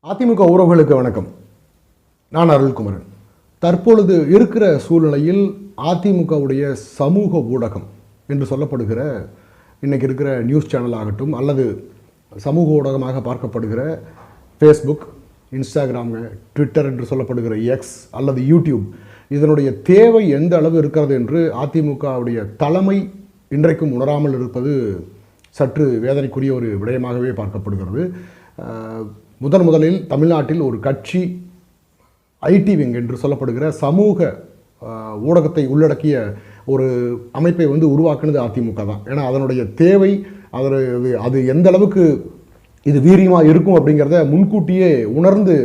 அதிமுக உறவுகளுக்கு வணக்கம். நான் அருள்குமரன். தற்பொழுது இருக்கிற சூழ்நிலையில் அதிமுகவுடைய சமூக ஊடகம் என்று சொல்லப்படுகிற இன்றைக்கி இருக்கிற நியூஸ் சேனல் ஆகட்டும் அல்லது சமூக ஊடகமாக பார்க்கப்படுகிற ஃபேஸ்புக், இன்ஸ்டாகிராம், ட்விட்டர் என்று சொல்லப்படுகிற எக்ஸ் அல்லது யூடியூப், இதனுடைய தேவை எந்த அளவு இருக்கிறது என்று அதிமுகவுடைய தலைமை இன்றைக்கும் உணராமல் இருப்பது சற்று வேதனைக்குரிய ஒரு விடயமாகவே பார்க்கப்படுகிறது. முதலில் தமிழ்நாட்டில் ஒரு கட்சி ஐடி விங் என்று சொல்லப்படுகிற சமூக ஊடகத்தை உள்ளடக்கிய ஒரு அமைப்பை உருவாக்குனது அதிமுக தான். ஏன்னா அதனுடைய தேவை அது எந்த அளவுக்கு இது வீரியமாக இருக்கும் அப்படிங்கிறத முன்கூட்டியே உணர்ந்து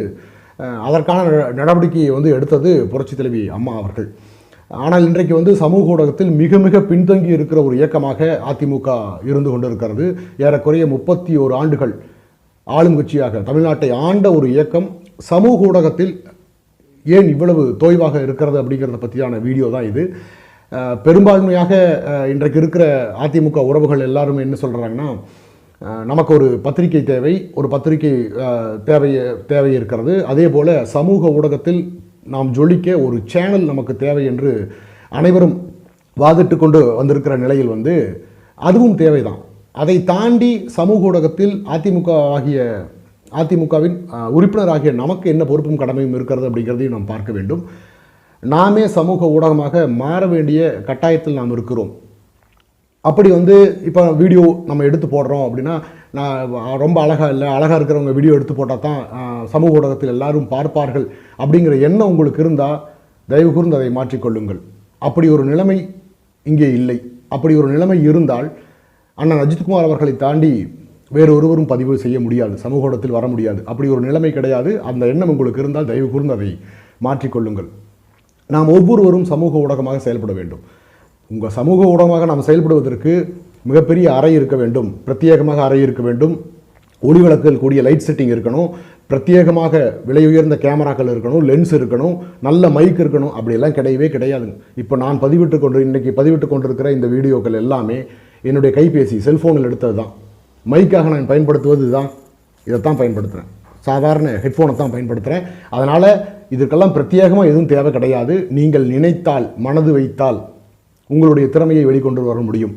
அதற்கான நடவடிக்கையை எடுத்தது புரட்சித் தலைவி அம்மா அவர்கள். ஆனால் இன்றைக்கு சமூக ஊடகத்தில் மிக மிக பின்தங்கி இருக்கிற ஒரு இயக்கமாக அதிமுக இருந்து கொண்டிருக்கிறது. ஏறக்குறைய 31 ஆண்டுகள் ஆளும் கட்சியாக தமிழ்நாட்டை ஆண்ட ஒரு இயக்கம் சமூக ஊடகத்தில் ஏன் இவ்வளவு தோய்வாக இருக்கிறது அப்படிங்கிறத பற்றியான வீடியோ தான் இது. பெரும்பான்மையாக இன்றைக்கு இருக்கிற அதிமுக உறவுகள் எல்லாரும் என்ன சொல்கிறாங்கன்னா, நமக்கு ஒரு பத்திரிகை தேவை, ஒரு பத்திரிகை தேவை இருக்கிறது, அதே போல் சமூக ஊடகத்தில் நாம் ஜொலிக்க ஒரு சேனல் நமக்கு தேவை என்று அனைவரும் வாதிட்டு கொண்டு வந்திருக்கிற நிலையில் அதுவும் தேவைதான். அதை தாண்டி சமூக ஊடகத்தில் அதிமுகவின் உறுப்பினராகிய நமக்கு என்ன பொறுப்பும் கடமையும் இருக்கிறது அப்படிங்கிறதையும் நாம் பார்க்க வேண்டும். நாமே சமூக ஊடகமாக மாற வேண்டிய கட்டாயத்தில் நாம் இருக்கிறோம். அப்படி இப்போ வீடியோ நம்ம எடுத்து போடுறோம் அப்படின்னா, நான் ரொம்ப அழகாக இருக்கிறவங்க வீடியோ எடுத்து போட்டால் தான் சமூக ஊடகத்தில் எல்லாரும் பார்ப்பார்கள் அப்படிங்கிற எண்ணம் உங்களுக்கு இருந்தால் தயவு கூர்ந்து அதை மாற்றிக்கொள்ளுங்கள். அப்படி ஒரு நிலைமை இங்கே இல்லை. அப்படி ஒரு நிலைமை இருந்தால் அண்ணன் அஜித்குமார் அவர்களை தாண்டி வேறு ஒருவரும் பதிவு செய்ய முடியாது, சமூக ஊடகத்தில் வர முடியாது. அப்படி ஒரு நிலைமை கிடையாது. அந்த எண்ணம் உங்களுக்கு இருந்தால் தயவு கூர்ந்து அதை மாற்றிக்கொள்ளுங்கள். நாம் ஒவ்வொருவரும் சமூக ஊடகமாக செயல்பட வேண்டும். உங்கள் சமூக ஊடகமாக நாம் செயல்படுவதற்கு மிகப்பெரிய அறை இருக்க வேண்டும், பிரத்யேகமாக அறை இருக்க வேண்டும், ஒளிவிளக்குகள் கூடிய லைட் செட்டிங் இருக்கணும், பிரத்யேகமாக விலை உயர்ந்த கேமராக்கள் இருக்கணும், லென்ஸ் இருக்கணும், நல்ல மைக் இருக்கணும். அப்படியெல்லாம் கிடையவே கிடையாதுங்க. இப்போ நான் இன்றைக்கி பதிவிட்டு கொண்டிருக்கிற இந்த வீடியோக்கள் எல்லாமே என்னுடைய கைபேசி செல்ஃபோனில் எடுத்தது தான். மைக்காக நான் பயன்படுத்துவது தான், இதைத்தான் பயன்படுத்துகிறேன். சாதாரண ஹெட்ஃபோனை தான் பயன்படுத்துகிறேன். அதனால் இதற்கெல்லாம் பிரத்யேகமாக எதுவும் தேவை கிடையாது. நீங்கள் நினைத்தால், மனது வைத்தால் உங்களுடைய திறமையை வெளிக்கொண்டு வர முடியும்.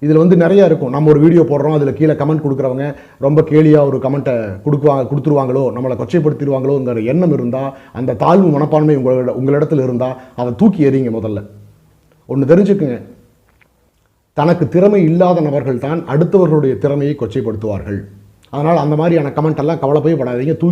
இதில் நிறையா இருக்கும். நம்ம ஒரு வீடியோ போடுறோம், அதில் கீழே கமெண்ட் கொடுக்குறவங்க ரொம்ப கேலியாக ஒரு கமெண்ட்டை கொடுத்துருவாங்களோ, நம்மளை கொச்சைப்படுத்திடுவாங்களோங்கிற எண்ணம் இருந்தால், அந்த தாழ்வு மனப்பான்மை உங்களிடத்தில் இருந்தால் அதை தூக்கி எறிங்க. முதல்ல ஒன்று தெரிஞ்சுக்குங்க, தனக்கு திறமை இல்லாத நபர்கள் தான் அடுத்தவர்களுடைய திறமையை கொச்சைப்படுத்துவார்கள். அதனால் அந்த மாதிரியான கமெண்ட் எல்லாம் கவலைப்படாதீங்க.